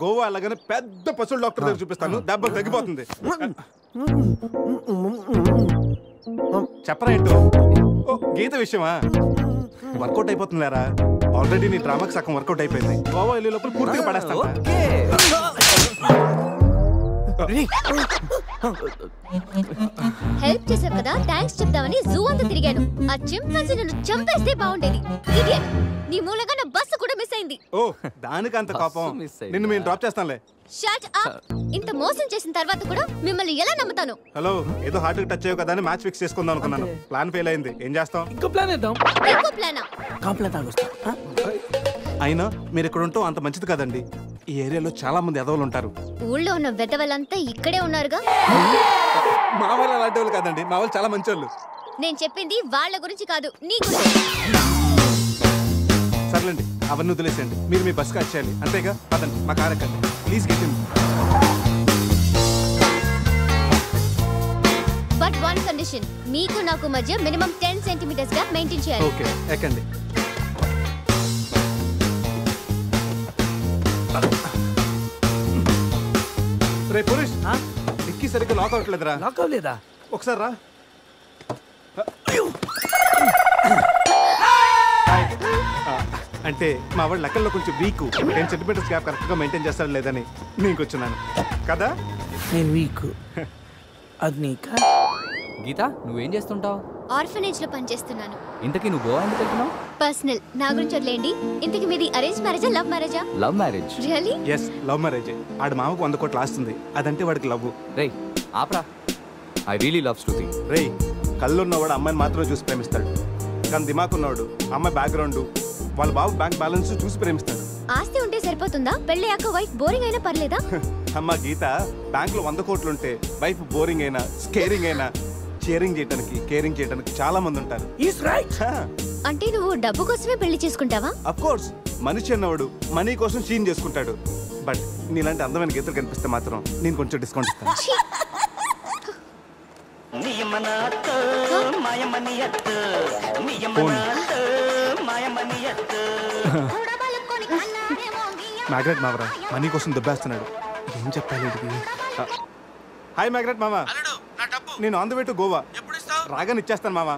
గోవా అలాగనే పెద్ద పశువుల డాక్టర్ దగ్గర చూపిస్తాను, దెబ్బలు తగ్గిపోతుంది. చెప్పరా ఏంటో? గీత విషయమా? వర్కౌట్ అయిపోతుంది లేరా? ఆల్రెడీ నీ డ్రామాకి సగం వర్కౌట్ అయిపోయింది. గోవా వెళ్ళే లోపల పూర్తిగా పడేస్తాను. హెల్ప్ చేసావు కదా, థ్యాంక్స్ చెప్దామని జూ అంతా తిరిగాను. ఆ చింపాంజీ నన్ను చంపేస్తే బాగుండేది. ఇడియట్, నీ మూలంగా నా బస్సు కూడా మిస్ అయింది. ఓ దానికి అంత కోపం? నిన్ను మేము డ్రాప్ చేస్తానులే. Shut up. ఇంత మోసం చేసిన తర్వాత కూడా మిమ్మల్ని ఎలా నమ్ముతాను? హలో, ఏదో హార్ట్ టచ్ అయ్యో కదా అని మ్యాచ్ ఫిక్స్ చేసుకుందాం అనుకున్నాను. ప్లాన్ ఫెయిల్ అయింది. ఏం చేస్తాం? ఇంకో ప్లాన్ వేద్దాం. ఇంకో ప్లానా? అయినా మీరు ఇక్కడ ఉంటాం అంత మంచిది కదండి. ఈ ఏరియాలో చాలా మంది ఎదవలు ఉంటారు. ఊళ్ళో ఉన్న వెదవలంతా ఇక్కడే ఉన్నారుగా. మా వాళ్ళు అలాంటి వాళ్ళు కాదండి, మా వాళ్ళు చాలా మంచి వాళ్ళు. నేను చెప్పింది వాళ్ళ గురించి కాదు, నీ గురించి. సర్లేండి, అవన్నీ వదిలేసేయండి. మీరు మీ బస్కి వచ్చేయాలి అంతేగా? పదండి, మా కార్ ఎక్కండి please. Get in. But one condition, మీకు నాకు మధ్య మినిమం 10 సెంటీమీటర్స్ గా మెయింటైన్ చేయాలి. ఓకే, ఎక్కండి. రే పురుష్, డిక్కీ సరిగ్గా లాక్ అవ్వట్లేదురా. లాక్ అవ్వలేదా? ఒకసారి రా. అంటే మా వాడు లెక్కల్లో కొంచెం వీక్. 10 సెంటీమీటర్స్ గ్యాప్ కరెక్ట్గా మెయింటైన్ చేస్తాడు లేదని నేను వచ్చున్నాను కదా. నేను వీక్, అది నీకా? గీత, నువ్వేం చేస్తుంటావు? ఆర్ఫనేజ్ లో పనిచేస్తున్నాను. ఇంతకీ నువ్వు గోవా ఎందుకు వెళ్తున్నావు? పర్సనల్, నా గురించి వదిలేండి. ఇంతకీ మీది అరేంజ్ మ్యారేజా, లవ్ మ్యారేజా? Love marriage. Really? Yes, love marriage. ఆడు మామకు 100 కోట్లు ఆస్తుంది, అదంటే వాడికి లవ్. రే ఆపరా, ఐ రియలీ లవ్ శృతి. రే, కళ్ళున్నవాడు అమ్మాయిని మాత్రమే చూసి ప్రేమిస్తాడు, కానీ దిమాక్ ఉన్నవాడు అమ్మాయి బ్యాక్గ్రౌండ్, వాళ్ళ బాబు బ్యాంక్ బ్యాలెన్స్ చూసి ప్రేమిస్తాడు. ఆస్తి ఉంటే సరిపోతుందా? పెళ్ళయ్యాక వైఫ్ బోరింగ్ అయినా పర్లేదా? అమ్మ గీత, బ్యాంక్ లో 100 కోట్లు ఉంటే వైఫ్ బోరింగ్ అయినా స్కేరింగ్ అయినా షేరింగ్ చేయడానికి కేరింగ్ చేయడానికి చాలా మంది ఉంటారు. అంటే నువ్వు డబ్బు కోసమే పెళ్లి చేసుకుంటావా? అఫ్ కోర్స్, మనిషి అన్నవాడు మనీ కోసం చీన్ చేసుకుంటాడు. బట్ నీలాంటి అందమైన గీతలు కనిపిస్తే మాత్రం నేను కొంచెం డిస్కౌంట్ ఇస్తాను. మ్యాగ్రెట్ మావరా మనీ కోసం దుబ్బేస్తున్నాడు. ఏం చెప్పాలి? హాయ్ మ్యాగ్రెట్ మామ, నేను on the way to Goa. రాగానే ఇచ్చేస్తాను మామ.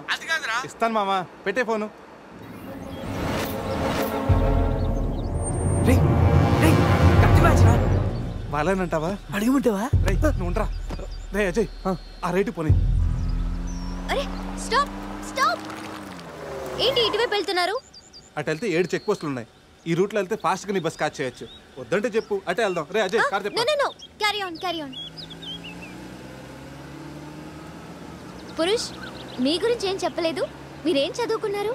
ఇస్తాను మామ, పెట్టే ఫోను. వాళ్ళనంటావా? అడగమంటావా? నువ్వు ఉండరా. రే అజయ్, ఆ రేటు పోనీ. అరే స్టాప్ స్టాప్. ఏంటి ఇటువైపు వెళ్తున్నారు? అటు వెళ్తే 7 చెక్ పోస్టులు ఉన్నాయి. ఈ రూట్లో వెళ్తే ఫాస్ట్గా నీ బస్ క్యాచ్ చేయొచ్చు. వద్దంటే చెప్పు, అటే వెళ్దాం. రే అజయ్, కార్ చెప్పు. No carry on carry on. Purush, మీ గురించి ఏం చెప్పలేదు. మీరేం చదువుకున్నారు?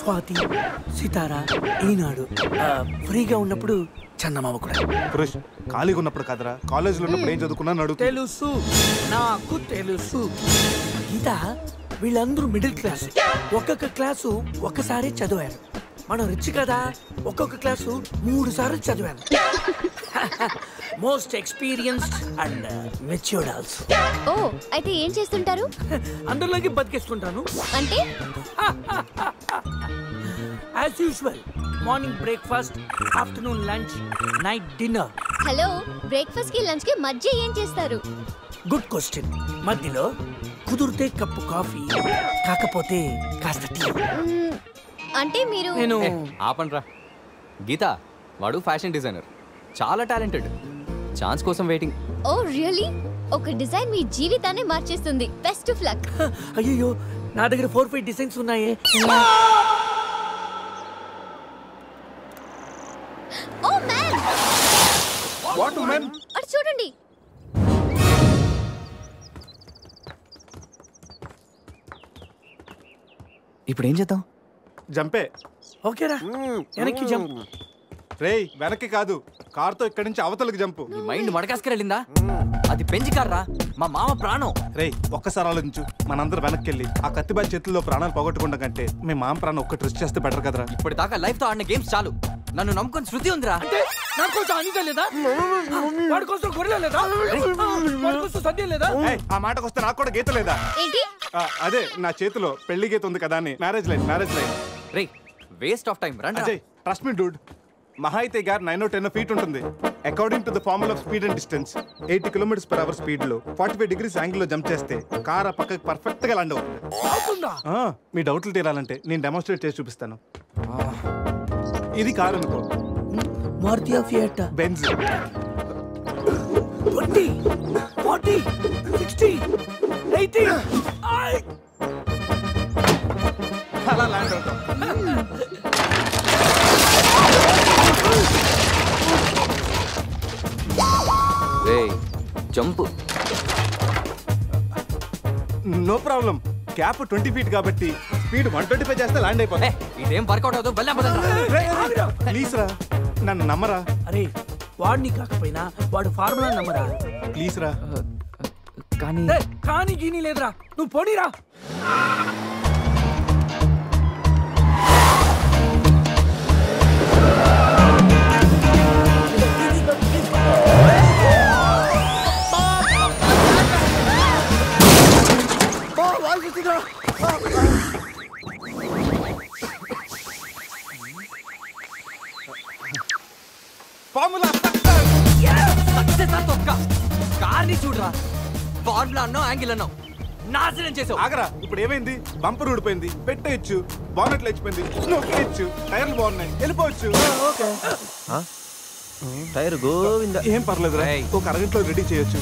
స్వాతి, సితారా, ఈనాడు. ఫ్రీగా ఉన్నప్పుడు చందమామ కూడా. పురుష్, ఖాళీగా ఉన్నప్పుడు కదరా, కాలేజీలో ఉన్నప్పుడు ఏం చదువుకున్నాను అడుగు. తెలుసు, నాకు తెలుసు. గీత, వీళ్ళందరూ మిడిల్ క్లాస్. ఒక్కొక్క క్లాసు ఒకసారి చదివారు. మనం రిచ్ కదా, ఒక్కొక్క క్లాసు 3 సార్లు చదివాను. Most experienced and matured also. ఓ, అయితే ఏం చేస్తుంటారు? అందరిలోకి బతికేస్తుంటాను. అంటే as usual, morning breakfast, afternoon lunch, night dinner. Hello, breakfast కి లంచ్ కి మధ్య ఏం చేస్తారు? Good question. మధ్యలో కుదిరితే కప్పు కాఫీ, కాకపోతే కాస్త టీ. అంటే మీరు? నేను ఆపండ్రా. గీత, వాడు ఫ్యాషన్ డిజైనర్, చాలా టాలెంటెడ్. ఛాన్స్ కోసం వెయిటింగ్. ఓ రియల్లీ? ఒక డిజైన్ మీ జీవితాన్ని మార్చేస్తుంది. Best of luck. అయ్యో, నా దగ్గర 4-5 డిజైన్స్ ఉన్నాయే. Oh man, what man? అటు చూడండి. ఇప్పుడు ఏం చేద్దాం? జంపే. ఓకేరా, వెనక్కి జంప్. రేయ్, వెనక్కి కాదు, కార్తో ఇక్కడి నుంచి అవతలకి జంపు. నీ మైండ్ మడకాసుకెళ్ళిందా? అది పెంచి కార్రా, మా మామ ప్రాణం. రేయ్, ఒక్కసారి ఆలోచించు. మనందరం వెనక్కి వెళ్ళి ఆ కత్తిబాయి చేతుల్లో ప్రాణాలు పోగొట్టుకుంటాం కంటే మీ మామ ప్రాణం ఒక్కటి రిస్క్ చేస్తే బెటర్ కదరా. ఇప్పటిదాకా లైఫ్ తో ఆడిన గేమ్స్ చాలు. నన్ను నమ్ముకొని శృతి ఉందిరా. నా కోసం అనిత లేదా? వాడి కోసం గొర్రె లేదా? వాడి కోసం సద్య లేదా? ఆ మాటకు వస్తే నాకు కూడా గీత లేదా? ఏంటి? అదే, నా చేతిలో పెళ్లి గీత ఉంది కదా అని. Marriage line. రే, వేస్ట్ ఆఫ్ టైం. రండి. Ajay, trust me dude. మహా అయితే గారు 9-10 ఫీట్ ఉంటుంది. According to the formula of speed and distance 80 km/h speed లో 45 degrees యాంగిల్ లో జంప్ చేస్తే కార్ ఆ పక్కకి పర్ఫెక్ట్ గా ల్యాండ్ అవుతుంది. మీ డౌట్లు తీరాలంటే నేను డెమోన్స్ట్రేట్ చేసి చూపిస్తాను. ఇది కారు అనుకో, మారుతి ఫియట్, బెంజ్. 20, 40, 60, 80. అలా ల్యాండ్ అవుతాం. Jump no problem. Cap 20 feet కాబట్టి స్పీడ్ 125 చేస్తే ల్యాండ్ అయిపోతా. ఇదేం వర్కౌట్ అవుతుంది. ప్లీజ్ రా, నన్ను నమ్మరా. అరే వాడిని కాకపోయినా వాడు ఫార్ములా నమ్మరా. ప్లీజ్ రా. కానీ గీనీ లేదురా, నువ్వు పోనీరా. ఫార్ములా కార్ని చూడరా, ఫార్ములా అన్నావు, యాంగిల్ అన్నావు, నాశనం చేసావు. ఆగరా, ఇప్పుడు ఏమైంది? బంపర్ ఊడిపోయింది, పెట్టేయచ్చు. బానెట్లు లేచిపోయింది, నొక్కేయచ్చు. టైర్లు బాగున్నాయి, వెళ్ళిపోవచ్చు. టైర్ గోవింద. ఏం పర్లేదు, ఒక అరగంటలో రెడీ చేయొచ్చు.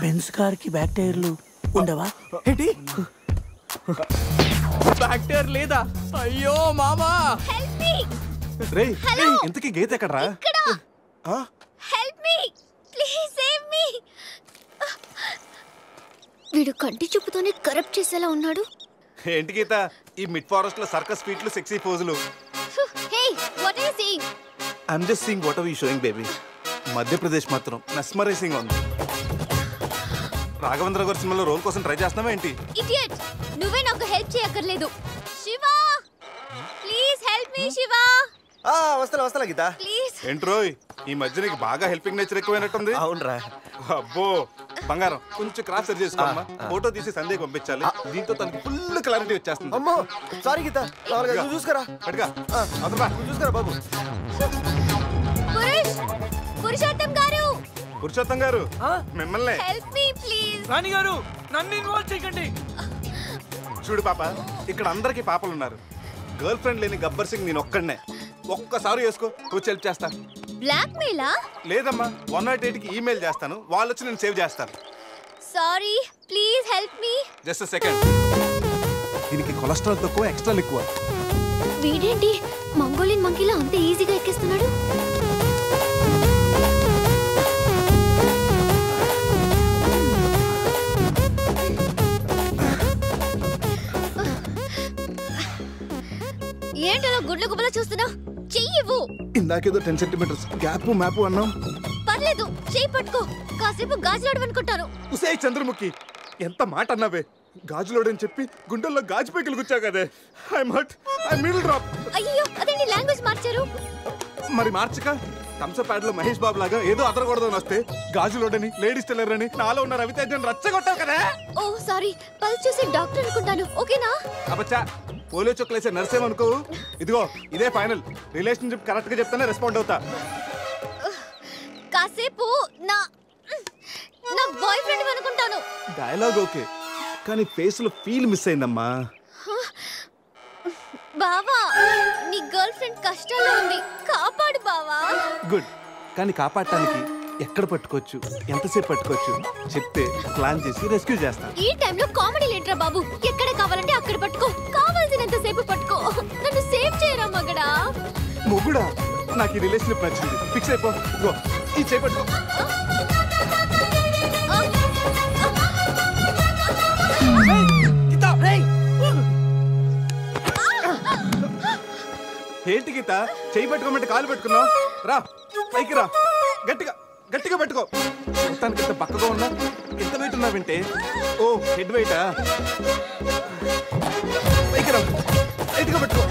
బెంజ్ కార్ కి బ్యాక్ టైర్లు ఉండవా? ఏంటి బ్యాక్ టైర్ లేదా? అయ్యో మామా. Help me. రేయ్, ఇంతకీ గీత ఎక్కడరా? ఇక్కడ. Help me please, save me. వీడు కంటి చూపుతోనే కరప్ట్ చేసేలా ఉన్నాడు. ఏంటి గీత ఈ మిడ్ ఫారెస్ట్ లో సర్కస్ ఫీట్లు, sexy పోజులు? Hey, what are you saying? I'm just seeing what are you sowing baby. Madhya Pradesh మాత్రం మెస్మరైజింగ్ ఉంది. రాఘవేంద్ర గారి సినిమాలో రోల్ కోసం ట్రై చేస్తున్నావా ఏంటి? ఇడియట్, నువ్వే నాకు హెల్ప్ చేయక్కర్లేదు. Shiva, please help me. Shiva వస్తలా గీత. ప్లీజ్. ఏంట్రోయ్, ఈ మధ్య నీకు బాగా హెల్పింగ్ నేచర్ ఎక్కువైనట్టుంది. అవునరా. అబ్బో బంగారం, కొంచెం క్రాస్ సెర్చ్ చేసుకోమ్మా. ఫోటో తీసి సందేహం పంపించాలి. దీంతో తనకి ఫుల్ క్లారిటీ వచ్చేస్తుంది. అమ్మో సారీ గీత, చూసుకురా. అటుగా అదరా, చూసుకురా బాబు. పురుషోత్తం గారు. పురుషోత్తం గారు, మిమ్మల్ని. Help me please. రాణి గారు, నన్ను ఇన్వాల్వ్ చేయకండి. చూడు పాప, ఇక్కడ అందరికి పాపలు ఉన్నారు. గర్ల్ ఫ్రెండ్ లేని గబ్బర్ సింగ్ నేను ఒక్కడనే. ఒక్కసారి వేసుకో, వచ్చి హెల్ప్ చేస్తా. బ్లాక్ మెయిలా? లేదమ్మా, 108కి ఈమెయిల్ చేస్తాను, వాళ్ళు వచ్చి నేను సేవ్ చేస్తాను. Sorry, please help me. Just second. దీనికి కొలెస్ట్రాల్ తక్కువ, ఎక్స్ట్రా ఎక్కువ. వీడేంటి మంగోలియన్ మంకీలా అంత ఈజీగా ఎక్కేస్తున్నాడు? ఏంటో గుడ్ల గుబల చూస్తున్నా? చెయ్యివ్వు. ఇందాకేదో 10 centimeters గ్యాప్ మ్యాప్ అన్నాం. పర్లేదు, చెయ్యి పట్టుకో. కాసేపు గాజులాడు అనుకుంటాను. ఉసే చంద్రముఖి, ఎంత మాట అన్నావే. గాజులోడని చెప్పి గుండెల్లో గాజు పైకలు గుచ్చా కదే. I'm hurt, I middle drop. అయ్యో, అదేంటి లాంగ్వేజ్ మార్చారు? మరి మార్చక థమ్సప్ ప్యాడ్ లో మహేష్ బాబు లాగా ఏదో అదరకూడదని వస్తే గాజులోడని, లేడీస్ టైలర్ అని, నాలో ఉన్న రవితేజన్ రచ్చగొట్టావు కదా. ఓ సారీ, పల్స్ చూసి డాక్టర్ అనుకుంటాను. ఓకేనా? అబ్బచ్చా, పోలియో చొక్కలేసే నర్సేమనుకో. ఇదిగో ఇదే ఫైనల్. రిలేషన్షిప్ కరెక్ట్ గా చెప్తానే రెస్పాండ్ అవుతా. కాసేపు నా బాయ్ ఫ్రెండ్ అనుకుంటాను. డైలాగ్ ఓకే, కానీ ఫేస్ లో ఫీల్ మిస్ అయిందమ్మా. బావా, నీ గర్ల్ ఫ్రెండ్ కష్టాల్లో ఉంది, కాపాడు బావా. గుడ్, కానీ కాపాడటానికి ఎక్కడ పట్టుకోవచ్చు, ఎంతసేపు పట్టుకోవచ్చు చెప్తే ప్లాన్ చేసి రెస్క్యూ చేస్తాను. ఈ టైంలో కామెడీ లేంట్రా బాబు. ఎక్కడ కావాలంటే అక్కడ పట్టుకో, కావాల్సినంత సేపు పట్టుకో. నన్ను సేవ్ చేయరా మగడా. మొగుడా, నాకు ఈ రిలేషన్షిప్ నచ్చింది. ఫిక్స్ అయిపో. ఇదిగో ఈ చేపట్టుకో. ఏంటి గీత, చెయ్యి పెట్టుకోమంటే కాలు పెట్టుకున్నావు? రా పైకి రా, గట్టిగా గట్టిగా పెట్టుకో. మొత్తానికి ఇంత పక్కగా ఉన్నా, ఎంత వెయిట్ ఉన్నా వింటే. ఓ హెడ్ వెయిటా? పైకి రా, గట్టిగా పెట్టుకో.